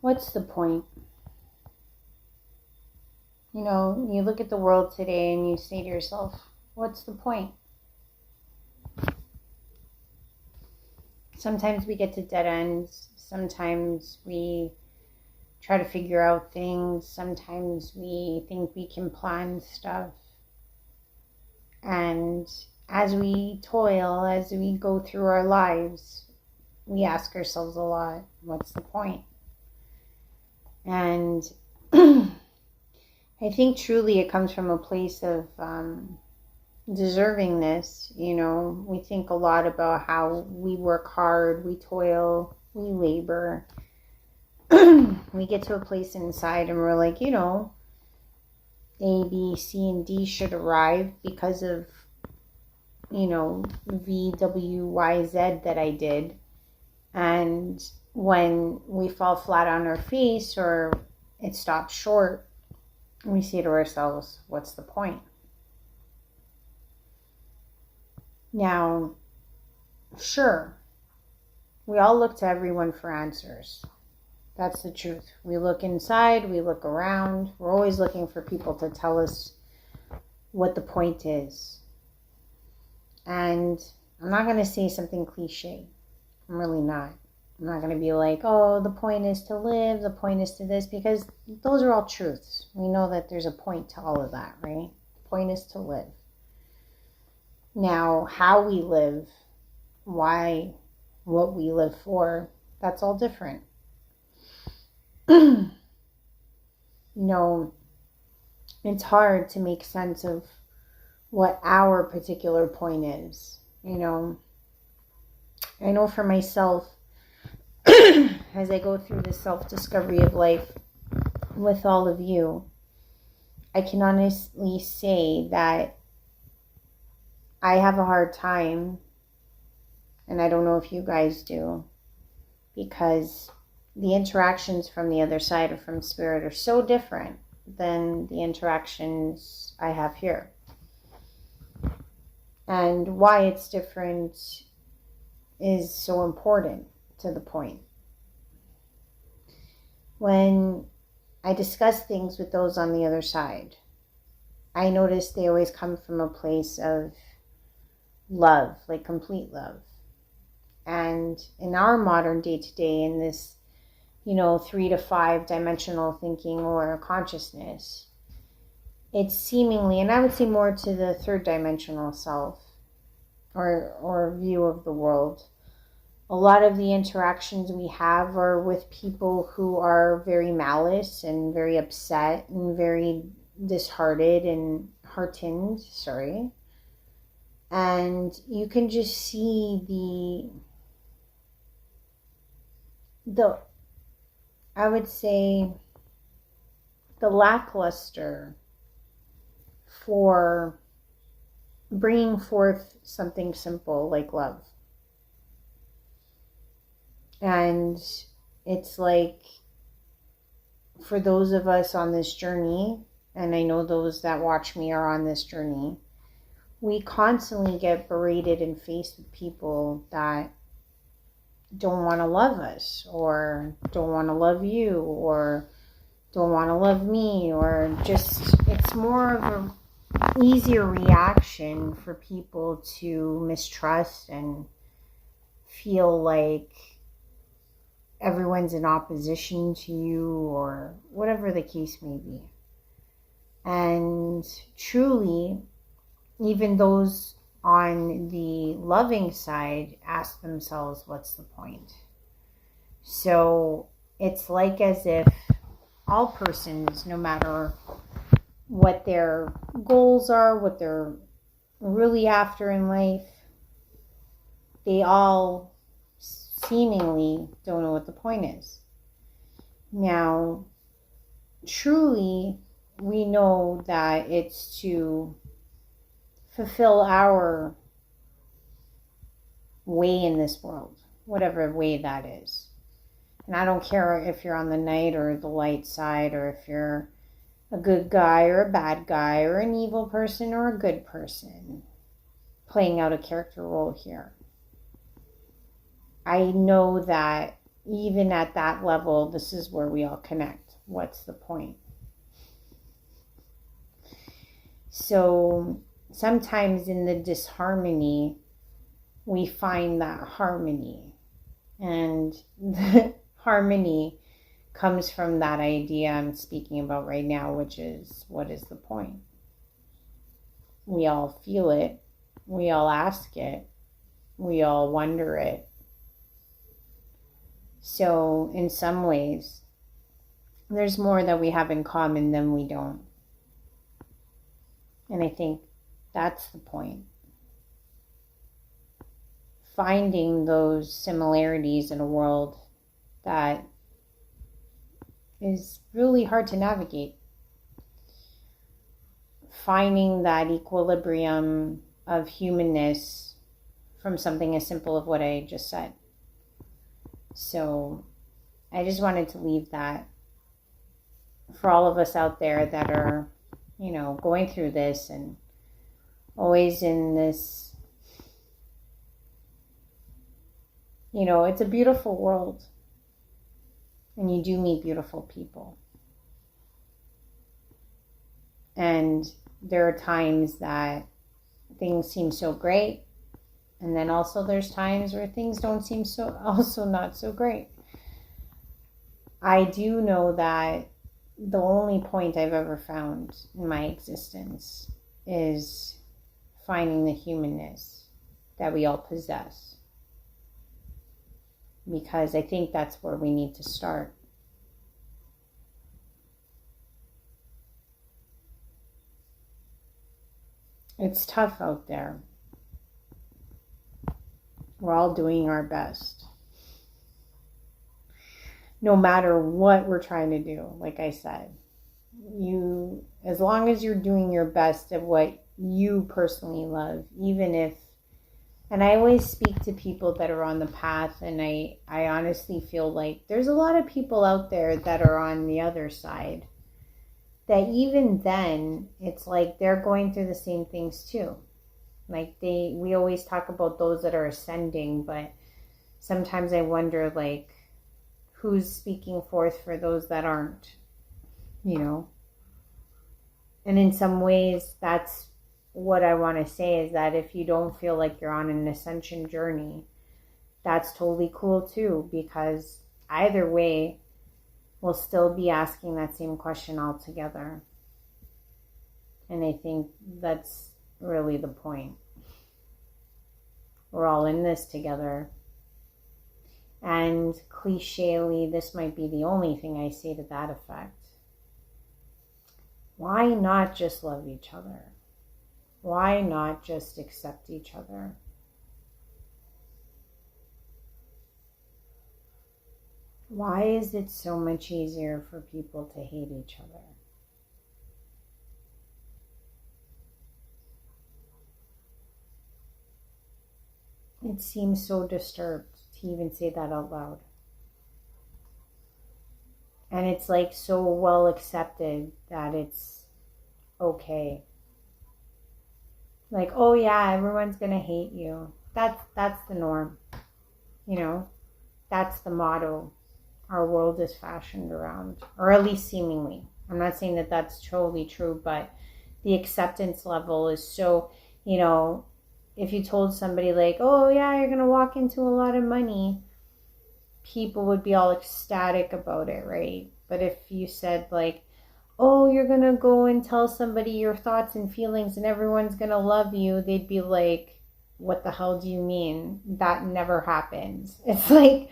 What's the point? You know, you look at the world today and you say to yourself, what's the point? Sometimes we get to dead ends. Sometimes we try to figure out things. Sometimes we think we can plan stuff. And as we toil, as we go through our lives, we ask ourselves a lot, what's the point? And I think truly it comes from a place of deservingness. You know, we think a lot about how we work hard, we toil, we labor. We get to a place inside and we're like, you know, A, B, C, and D should arrive because of, you know, V, W, Y, Z that I did. And when we fall flat on our face or it stops short, we say to ourselves, what's the point? Now, sure, we all look to everyone for answers. That's the truth. We look inside, we look around. We're always looking for people to tell us what the point is. And I'm not going to say something cliche. I'm really not. I'm not going to be like, oh, the point is to live, the point is to this, because those are all truths. We know that there's a point to all of that, right? The point is to live. Now, how we live, why, what we live for, that's all different. You know, it's hard to make sense of what our particular point is. You know, I know for myself, as I go through the self-discovery of life with all of you, I can honestly say that I have a hard time, and I don't know if you guys do, because the interactions from the other side or from spirit are so different than the interactions I have here. And why it's different is so important to the point. When I discuss things with those on the other side, I notice they always come from a place of love, like complete love. And in our modern day-to-day, in this, you know, 3 to 5 dimensional thinking or consciousness, it's seemingly, and I would say more to the 3rd dimensional self or view of the world. A lot of the interactions we have are with people who are very malice and very upset and very disheartened and heartened, and you can just see the I would say the lackluster for bringing forth something simple like love. And it's like, for those of us on this journey, and I know those that watch me are on this journey, we constantly get berated and faced with people that don't want to love us, or don't want to love you, or don't want to love me, or just, it's more of an easier reaction for people to mistrust and feel like everyone's in opposition to you, or whatever the case may be. And truly, even those on the loving side ask themselves, what's the point? So it's like as if all persons, no matter what their goals are, what they're really after in life, they all seemingly don't know what the point is. Now, truly, we know that it's to fulfill our way in this world, whatever way that is. And I don't care if you're on the night or the light side, or if you're a good guy or a bad guy, or an evil person or a good person, playing out a character role here. I know that even at that level, this is where we all connect. What's the point? So sometimes in the disharmony, we find that harmony. And the harmony comes from that idea I'm speaking about right now, which is, what is the point? We all feel it. We all ask it. We all wonder it. So in some ways, there's more that we have in common than we don't. And I think that's the point. Finding those similarities in a world that is really hard to navigate. Finding that equilibrium of humanness from something as simple as what I just said. So I just wanted to leave that for all of us out there that are, going through this and always in this, it's a beautiful world. And you do meet beautiful people. And there are times that things seem so great. And then also there's times where things don't seem also not so great. I do know that the only point I've ever found in my existence is finding the humanness that we all possess. Because I think that's where we need to start. It's tough out there. We're all doing our best. No matter what we're trying to do, like I said, as long as you're doing your best at what you personally love, even if, and I always speak to people that are on the path, and I honestly feel like there's a lot of people out there that are on the other side, that even then, it's like they're going through the same things too. Like we always talk about those that are ascending, but sometimes I wonder, like, who's speaking forth for those that aren't, And in some ways, that's what I want to say, is that if you don't feel like you're on an ascension journey, that's totally cool too, because either way, we'll still be asking that same question altogether. And I think that's really the point. We're all in this together. And clichely, this might be the only thing I say to that effect. Why not just love each other? Why not just accept each other? Why is it so much easier for people to hate each other? It seems so disturbed to even say that out loud. And it's like so well accepted that it's okay. Like, oh yeah, everyone's gonna hate you. That's the norm. That's the motto our world is fashioned around, or at least seemingly. I'm not saying that that's totally true, but the acceptance level is so, if you told somebody like, oh yeah, you're going to walk into a lot of money, people would be all ecstatic about it, right? But if you said like, oh, you're going to go and tell somebody your thoughts and feelings and everyone's going to love you, they'd be like, what the hell do you mean? That never happens. It's like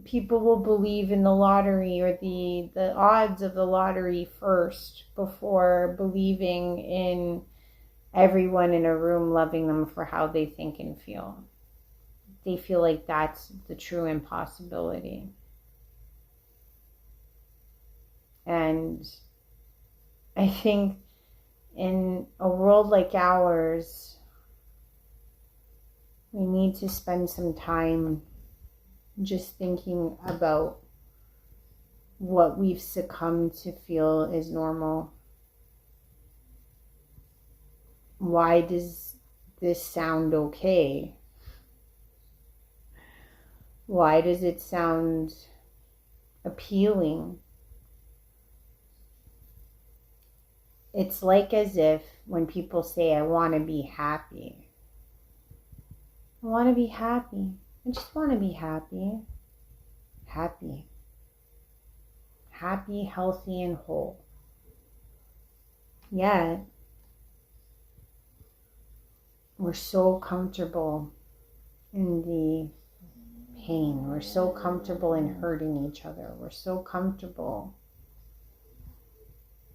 people will believe in the lottery or the odds of the lottery first before believing in everyone in a room loving them for how they think and feel. They feel like that's the true impossibility. And I think in a world like ours, we need to spend some time just thinking about what we've succumbed to feel is normal. Why does this sound okay? Why does it sound appealing? It's like as if when people say, I want to be happy. I want to be happy. I just want to be happy. Happy. Happy, healthy, and whole. Yet, we're so comfortable in the pain. We're so comfortable in hurting each other. We're so comfortable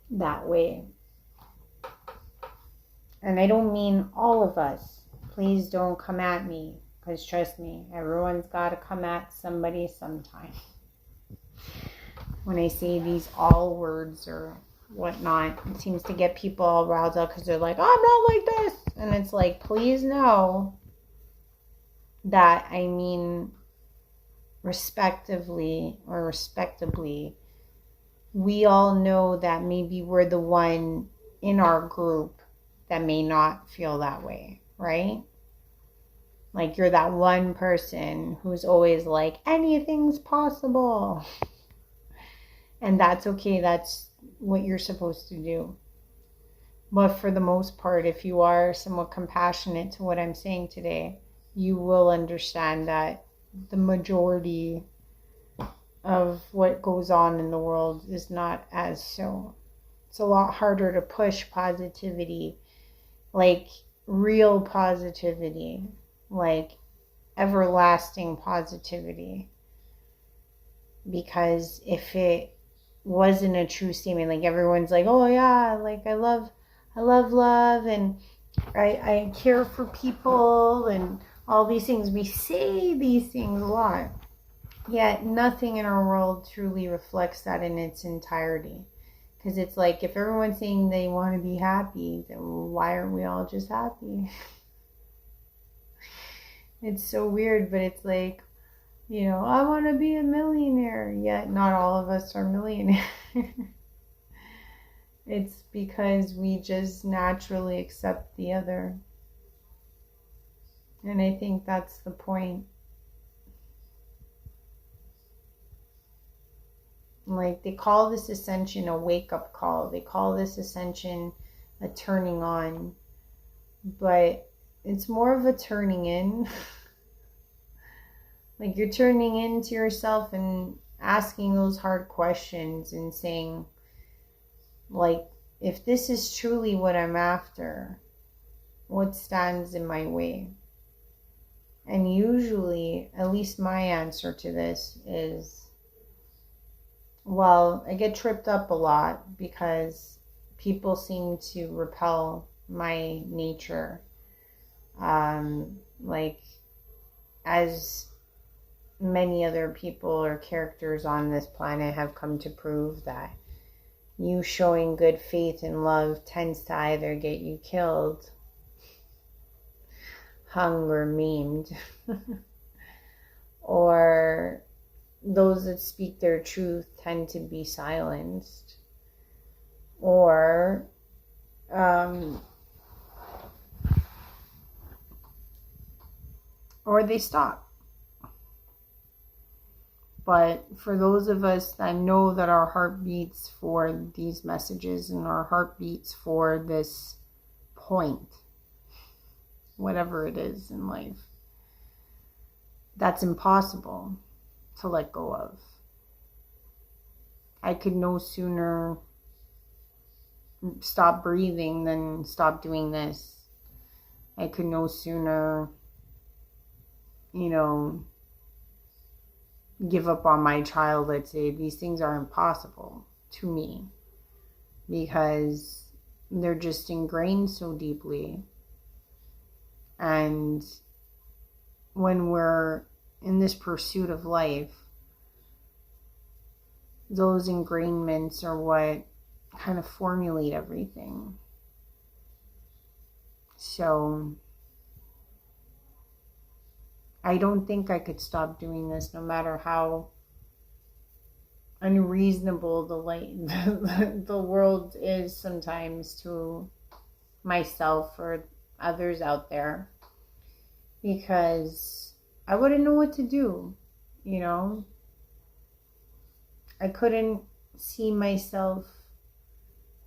that way. And I don't mean all of us. Please don't come at me, because trust me, everyone's got to come at somebody sometime. When I say these all words or whatnot, it seems to get people all riled up because they're like, I'm not like this. And it's like, please know that I mean respectively or respectably. We all know that maybe we're the one in our group that may not feel that way, right? Like you're that one person who's always like, anything's possible. And that's okay. That's what you're supposed to do. But for the most part, if you are somewhat compassionate to what I'm saying today, you will understand that the majority of what goes on in the world is not as so. It's a lot harder to push positivity, like real positivity, like everlasting positivity. Because if it wasn't a true statement, like everyone's like, oh yeah, like I love love, and I care for people and all these things. We say these things a lot, yet nothing in our world truly reflects that in its entirety. Because it's like, if everyone's saying they want to be happy, then why aren't we all just happy? It's so weird, but it's like, you know, I want to be a millionaire, yet not all of us are millionaires. It's because we just naturally accept the other. And I think that's the point. Like, they call this ascension a wake-up call. They call this ascension a turning on. But it's more of a turning in. Like, you're turning into yourself and asking those hard questions and saying, like, if this is truly what I'm after, what stands in my way? And usually, at least my answer to this is, well, I get tripped up a lot because people seem to repel my nature. Like, as many other people or characters on this planet have come to prove, that you showing good faith and love tends to either get you killed, hung, or maimed, or those that speak their truth tend to be silenced, or they stop. But for those of us that know that our heart beats for these messages and our heart beats for this point, whatever it is in life, that's impossible to let go of. I could no sooner stop breathing than stop doing this. I could no sooner, give up on my child, let's say. These things are impossible to me because they're just ingrained so deeply. And when we're in this pursuit of life, those ingrainments are what kind of formulate everything. So I don't think I could stop doing this, no matter how unreasonable the world is sometimes to myself or others out there, because I wouldn't know what to do. you know, I couldn't see myself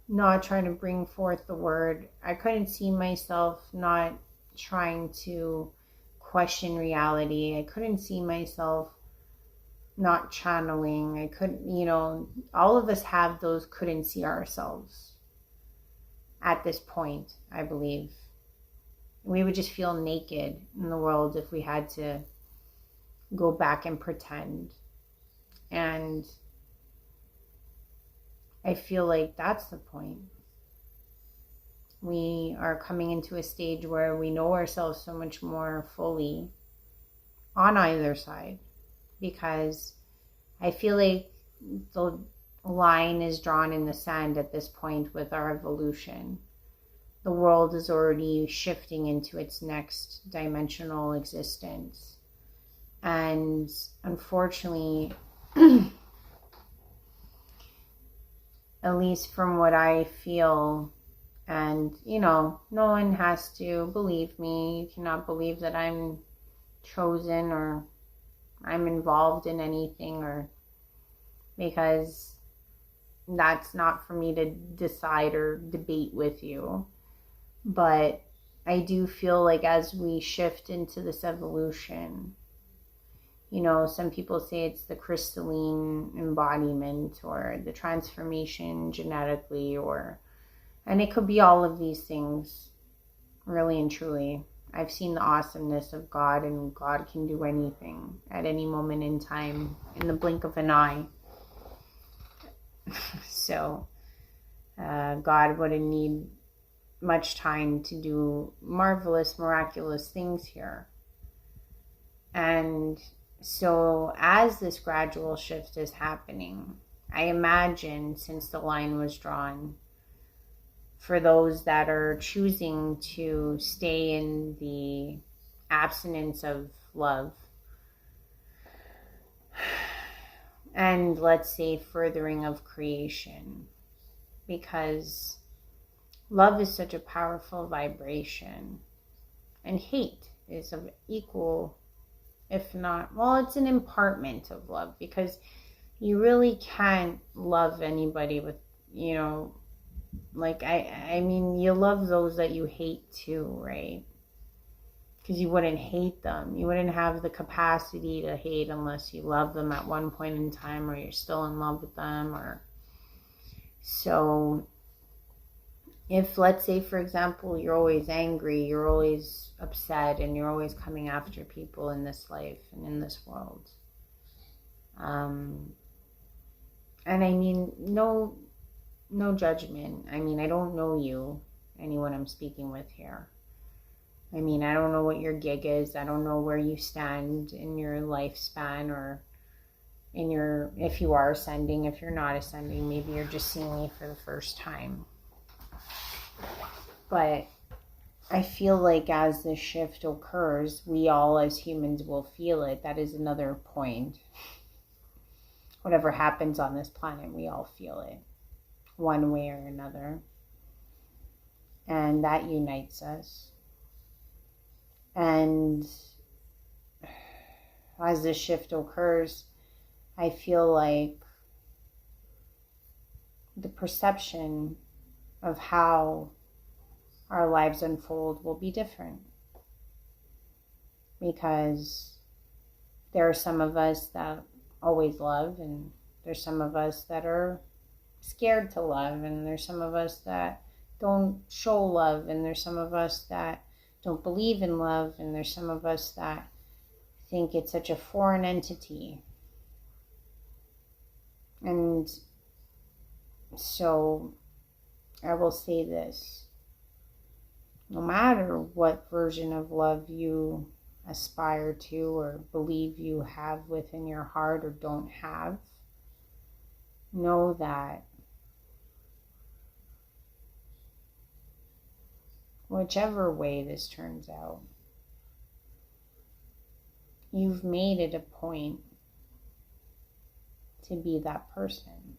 not trying to bring forth the word. I couldn't see myself not trying to question reality. I couldn't see myself not channeling. I couldn't, you know, all of us have those couldn't see ourselves at this point, I believe. We would just feel naked in the world if we had to go back and pretend. And I feel like that's the point. We are coming into a stage where we know ourselves so much more fully on either side, because I feel like the line is drawn in the sand at this point with our evolution. The world is already shifting into its next dimensional existence. And unfortunately, at least from what I feel, and you know, no one has to believe me. You cannot believe that I'm chosen or I'm involved in anything, or because that's not for me to decide or debate with you. But I do feel like as we shift into this evolution, you know, some people say it's the crystalline embodiment or the transformation genetically, or, and it could be all of these things, really and truly. I've seen the awesomeness of God, and God can do anything at any moment in time, in the blink of an eye. So God wouldn't need much time to do marvelous, miraculous things here. And so as this gradual shift is happening, I imagine, since the line was drawn, for those that are choosing to stay in the abstinence of love, and let's say furthering of creation, because love is such a powerful vibration, and hate is of equal, if not, well, it's an impartment of love, because you really can't love anybody with, you know, like, I mean, you love those that you hate too, right? Because you wouldn't hate them. You wouldn't have the capacity to hate unless you love them at one point in time, or you're still in love with them, or so. If, let's say, for example, you're always angry, you're always upset, and you're always coming after people in this life and in this world, and I mean, no judgment. I mean, I don't know you, anyone I'm speaking with here. I mean, I don't know what your gig is. I don't know where you stand in your lifespan, or in your, if you are ascending, if you're not ascending, maybe you're just seeing me for the first time. But I feel like as this shift occurs, we all as humans will feel it. That is another point. Whatever happens on this planet, we all feel it one way or another. And that unites us. And as this shift occurs, I feel like the perception of how our lives unfold will be different, because there are some of us that always love, and there's some of us that are scared to love, and there's some of us that don't show love, and there's some of us that don't believe in love, and there's some of us that think it's such a foreign entity. And so I will say this: no matter what version of love you aspire to or believe you have within your heart or don't have, know that whichever way this turns out, you've made it a point to be that person.